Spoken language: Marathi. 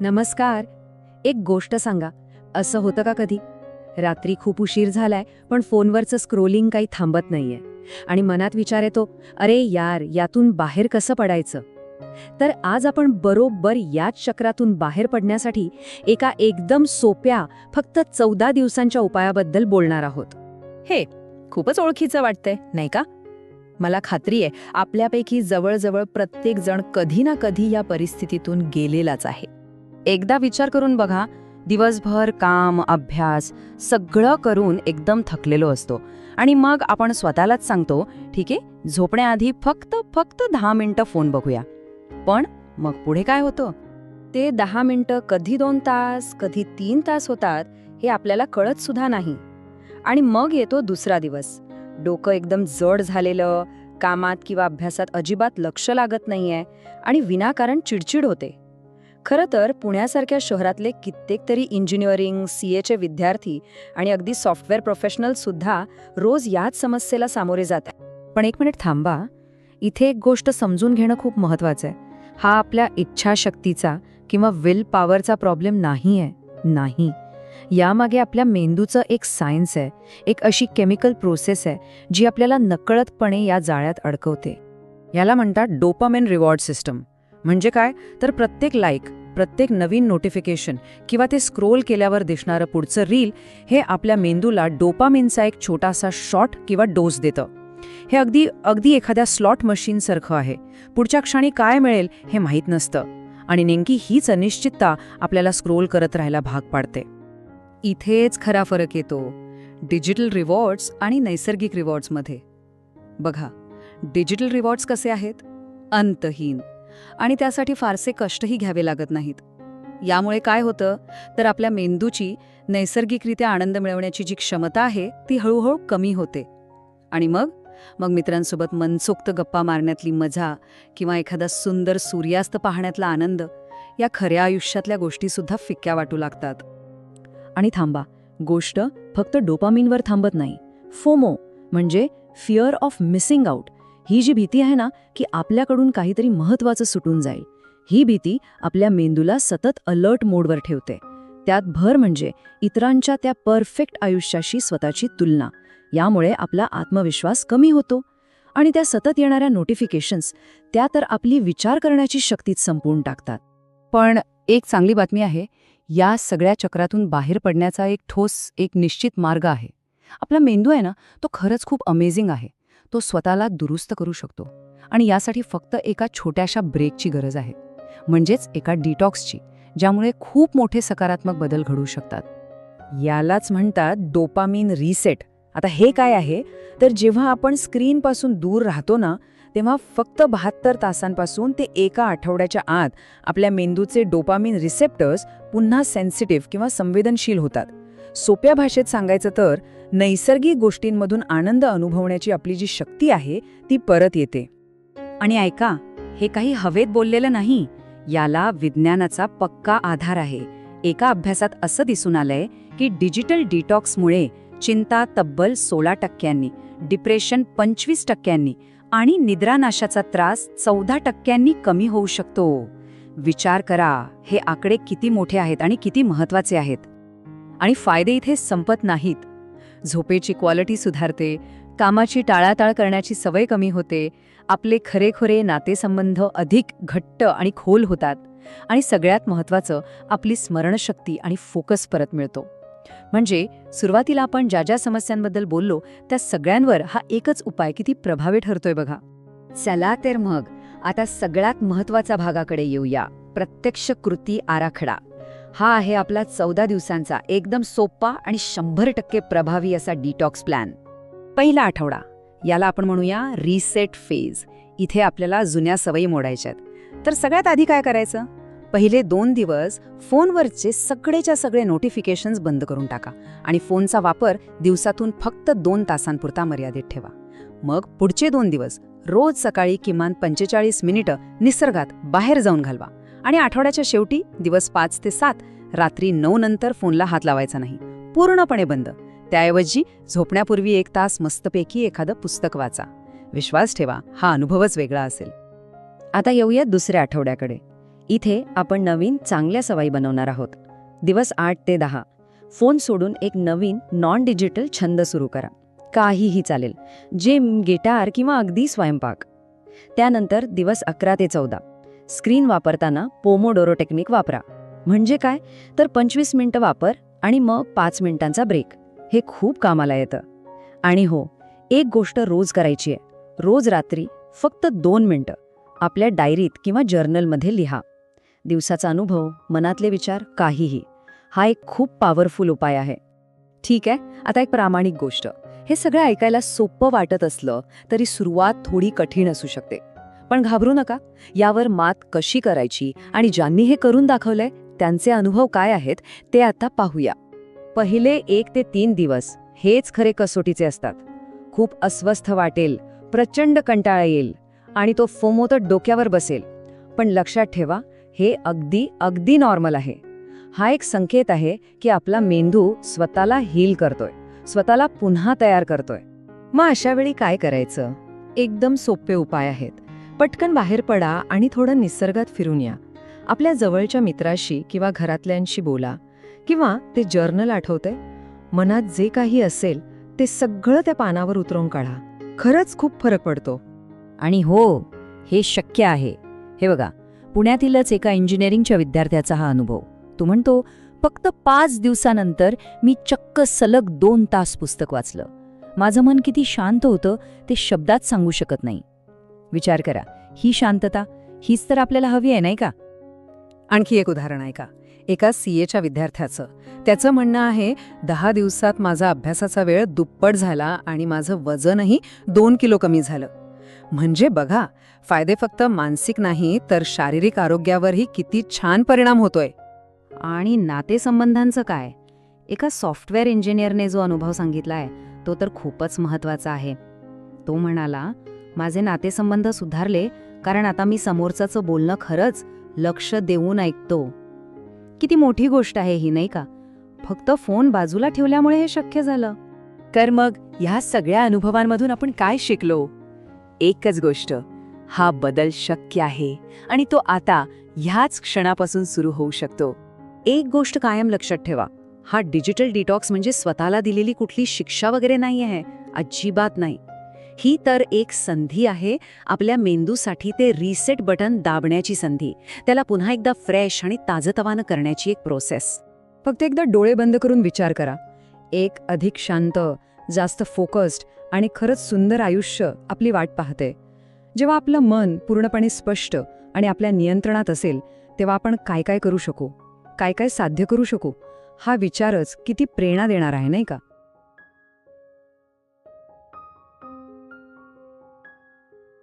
नमस्कार. एक गोष्ट सांगा, असं होतं का कधी? रात्री खूप उशीर झालाय पण फोनवरचं स्क्रोलिंग काही थांबत नाहीये आणि मनात विचार येतो, अरे यार, यातून बाहेर कसं पडायचं? तर आज आपण बरोबर याच चक्रातून बाहेर पडण्यासाठी एका एकदम सोप्या, फक्त 14 दिवसांच्या उपायाबद्दल बोलणार आहोत. हे खूपच ओळखीचं वाटतंय, नाही का? मला खात्री आहे आपल्यापैकी जवळजवळ प्रत्येक जण कधी ना कधी या परिस्थितीतून गेलेलाच आहे. एकदा विचार करून बघा, दिवसभर काम, अभ्यास सगळं करून एकदम थकलेलो असतो आणि मग आपण स्वतःलाच सांगतो, ठीक आहे, झोपण्याआधी फक्त 10 मिनिटं फोन बघूया. पण मग पुढे काय होतं? ते 10 मिनिटं कधी 2 तास, कधी 3 तास होतात हे आपल्याला कळत सुद्धा नाही. आणि मग येतो दुसरा दिवस. डोकं एकदम जड झालेलं, कामात किंवा अभ्यासात अजिबात लक्ष लागत नाहीये आणि विनाकारण चिडचिड होते. खरं तर पुण्यासारख्या शहरातले कित्येक तरी इंजिनिअरिंग, सीएचे विद्यार्थी आणि अगदी सॉफ्टवेअर प्रोफेशनल सुद्धा रोज याच समस्येला सामोरे जातात. पण एक मिनिट थांबा, इथे एक गोष्ट समजून घेणं खूप महत्वाचं आहे. हा आपल्या इच्छाशक्तीचा किंवा विल पॉवरचा प्रॉब्लेम नाही आहे. नाही, यामागे आपल्या मेंदूचं एक सायन्स आहे, एक अशी केमिकल प्रोसेस आहे जी आपल्याला नकळतपणे या जाळ्यात अडकवते. याला म्हणतात डोपामिन रिवॉर्ड सिस्टम. म्हणजे काय? तर प्रत्येक लाईक, प्रत्येक नवीन नोटिफिकेशन किंवा ते स्क्रोल केल्यावर दिसणारं पुढचं रील हे आपल्या मेंदूला डोपामिनचा एक छोटासा शॉट किंवा डोस देतं. हे अगदी एखाद्या स्लॉट मशीनसारखं आहे. पुढच्या क्षणी काय मिळेल हे माहीत नसतं आणि नेमकी हीच अनिश्चितता आपल्याला स्क्रोल करत राहायला भाग पाडते. इथेच खरा फरक येतो डिजिटल रिवॉर्ड्स आणि नैसर्गिक रिवॉर्ड्समध्ये. बघा, डिजिटल रिवॉर्ड्स कसे आहेत? अंतहीन, आणि त्यासाठी फारसे कष्टही घ्यावे लागत नाहीत. यामुळे काय होतं तर आपल्या मेंदूची नैसर्गिकरित्या आनंद मिळवण्याची जी क्षमता आहे ती हळूहळू कमी होते. आणि मग मित्रांसोबत मनसोक्त गप्पा मारण्यातली मजा किंवा एखादा सुंदर सूर्यास्त पाहण्यातला आनंद या खऱ्या आयुष्यातल्या गोष्टीसुद्धा फिक्क्या वाटू लागतात. आणि थांबा, गोष्ट फक्त डोपामिनवर थांबत नाही. फोमो म्हणजे फिअर ऑफ मिसिंग आउट, ही जी भीती आहे ना, की आपल्याकडून काहीतरी महत्त्वाचं सुटून जाईल, ही भीती आपल्या मेंदूला सतत अलर्ट मोडवर ठेवते. त्यात भर म्हणजे इतरांच्या त्या परफेक्ट आयुष्याशी स्वतःची तुलना. यामुळे आपला आत्मविश्वास कमी होतो आणि त्या सतत येणाऱ्या नोटिफिकेशन्स त्या तर आपली विचार करण्याची शक्तीच संपवून टाकतात. पण एक चांगली बातमी आहे, या सगळ्या चक्रातून बाहेर पडण्याचा एक ठोस, एक निश्चित मार्ग आहे. आपला मेंदू आहे ना, तो खरंच खूप अमेझिंग आहे. तो स्वतःला दुरुस्त करू शकतो आणि यासाठी फक्त एका छोट्याशा ब्रेकची गरज आहे, म्हणजेच एका डिटॉक्सची, ज्यामुळे खूप मोठे सकारात्मक बदल घडू शकतात. यालाच म्हणतात डोपामिन रिसेट. आता हे काय आहे तर जेव्हा आपण स्क्रीनपासून दूर राहतो ना, तेव्हा फक्त 72 तासांपासून ते एका आठवड्याच्या आत आपल्या मेंदूचे डोपामिन रिसेप्टर्स पुन्हा सेन्सिटिव्ह किंवा संवेदनशील होतात. सोप्या भाषेत सांगायचं तर नैसर्गिक गोष्टींमधून आनंद अनुभवण्याची आपली जी शक्ती आहे ती परत येते. आणि ऐका, हे काही हवेत बोललेलं नाही, याला विज्ञानाचा पक्का आधार आहे. एका अभ्यासात असं दिसून आलंय की डिजिटल डिटॉक्समुळे चिंता तब्बल 16%, डिप्रेशन 25% आणि निद्रानाशाचा त्रास 14% कमी होऊ शकतो. विचार करा, हे आकडे किती मोठे आहेत आणि किती महत्त्वाचे आहेत. आणि फायदे इथे संपत नाहीत. झोपेची क्वालिटी सुधारते, कामाची टाळाटाळ करण्याची सवय कमी होते, आपले खरेखुरे नातेसंबंध अधिक घट्ट आणि खोल होतात आणि सगळ्यात महत्त्वाचं, आपली स्मरणशक्ती आणि फोकस परत मिळतो. म्हणजे सुरुवातीला आपण ज्या ज्या समस्यांबद्दल बोललो त्या सगळ्यांवर हा एकच उपाय किती प्रभावी ठरतोय बघा. चला तर मग आता सगळ्यात महत्त्वाच्या भागाकडे येऊया, प्रत्यक्ष कृती आराखडा. हा आहे आपला 14 दिवसांचा एकदम सोपा आणि 100% प्रभावी असा डिटॉक्स प्लॅन. पहिला आठवडा, याला आपण म्हणूया रिसेट फेज. इथे आपल्याला जुन्या सवयी मोडायच्यात. तर सगळ्यात आधी काय करायचं? पहिले 2 दिवस फोनवरचे सगळेच्या सगळे नोटिफिकेशन्स बंद करून टाका आणि फोनचा वापर दिवसातून फक्त 2 तासांपुरता मर्यादित ठेवा. मग पुढचे 2 दिवस रोज सकाळी किमान 45 मिनिटं निसर्गात बाहेर जाऊन घालवा आणि आठवड्याच्या शेवटी दिवस 5 ते 7 रात्री 9 नंतर फोनला हात लावायचा नाही, पूर्णपणे बंद. त्याऐवजी झोपण्यापूर्वी 1 तास मस्तपैकी एखादं पुस्तक वाचा. विश्वास ठेवा, हा अनुभवच वेगळा असेल. आता येऊया दुसऱ्या आठवड्याकडे. इथे आपण नवीन चांगल्या सवयी बनवणार आहोत. दिवस 8 ते 10 फोन सोडून एक नवीन नॉन डिजिटल छंद सुरू करा. काहीही चालेल, जिम, गिटार किंवा अगदी स्वयंपाक. त्यानंतर दिवस 11 ते 14 स्क्रीन वापरताना पोमोडोरो टेक्निक वापरा. म्हणजे काय तर 25 मिनिटं वापर आणि मग 5 मिनिटांचा ब्रेक. हे खूप कामाला येतं. आणि हो, एक गोष्ट रोज करायची आहे. रोज रात्री फक्त 2 मिनिटं आपल्या डायरीत किंवा जर्नलमध्ये लिहा. दिवसाचा अनुभव, मनातले विचार, काहीही. हा एक खूप पॉवरफुल उपाय आहे. ठीक आहे, आता एक प्रामाणिक गोष्ट. हे सगळं ऐकायला सोपं वाटत असलं तरी सुरुवात थोडी कठीण असू शकते. पण घाबरू नका. यावर मात कशी करायची आणि ज्यांनी हे करून दाखवलंय त्यांचे अनुभव काय आहेत ते आता पाहूया. पहिले 1 ते 3 दिवस हेच खरे कसोटीचे असतात. खूप अस्वस्थ वाटेल, प्रचंड कंटाळा येईल आणि तो फोमो तर डोक्यावर बसेल. पण लक्षात ठेवा, हे अगदी अगदी नॉर्मल आहे. हा एक संकेत आहे की आपला मेंदू स्वतःला हील करतोय, स्वतःला पुन्हा तयार करतोय. मग अशा वेळी काय करायचं? एकदम सोपे उपाय आहेत. पटकन बाहेर पडा आणि थोडं निसर्गात फिरून या. आपल्या जवळच्या मित्राशी किंवा घरातल्यांशी बोला. किंवा ते जर्नल आठवतंय, मनात जे काही असेल ते सगळं त्या पानावर उतरवून काढा. खरंच खूप फरक पडतो. आणि हो, हे शक्य आहे. हे बघा, पुण्यातीलच एका इंजिनिअरिंगच्या विद्यार्थ्याचा हा अनुभव. तो म्हणतो, फक्त 5 दिवसानंतर मी चक्क सलग 2 तास पुस्तक वाचलं. माझं मन किती शांत होतं ते शब्दात सांगू शकत नाही. विचार करा, ही शांतता, हीच तर आपल्याला हवी आहे, नाही का? आणखी एक उदाहरण आहे का? एका सीएच्या विद्यार्थ्याचं. त्याचं म्हणणं आहे, 10 दिवसात माझा अभ्यासाचा वेळ दुप्पट झाला आणि माझं वजनही 2 किलो कमी झालं. म्हणजे बघा, फायदे फक्त मानसिक नाही तर शारीरिक आरोग्यावरही किती छान परिणाम होतोय. आणि नातेसंबंधांचं काय? एका सॉफ्टवेअर इंजिनिअरने जो अनुभव सांगितलाय तो तर खूपच महत्वाचा आहे. तो म्हणाला, माझे नातेसंबंध सुधारले कारण आता मी समोरच्याचं बोलणं खरंच लक्ष देऊन ऐकतो. किती मोठी गोष्ट आहे ही, नाही का? फक्त फोन बाजूला ठेवल्यामुळे हे शक्य झालं. तर मग ह्या सगळ्या अनुभवांमधून आपण काय शिकलो? एकच गोष्ट, हा बदल शक्य आहे आणि तो आता ह्याच क्षणापासून सुरू होऊ शकतो. एक गोष्ट कायम लक्षात ठेवा, हा डिजिटल डिटॉक्स म्हणजे स्वतःला दिलेली कुठली शिक्षा वगैरे नाही आहे. अजिबात नाही. ही तर एक संधी आहे आपल्या मेंदूसाठी ते रिसेट बटन दाबण्याची संधी. त्याला पुन्हा एकदा फ्रेश आणि ताजतवानं करण्याची एक प्रोसेस. फक्त एकदा डोळे बंद करून विचार करा. एक अधिक शांत, जास्त फोकस्ड आणि खरंच सुंदर आयुष्य आपली वाट पाहते. जेव्हा आपलं मन पूर्णपणे स्पष्ट आणि आपल्या नियंत्रणात असेल तेव्हा आपण काय काय करू शकू, काय काय साध्य करू शकू, हा विचारच किती प्रेरणा देणार आहे, नाही का?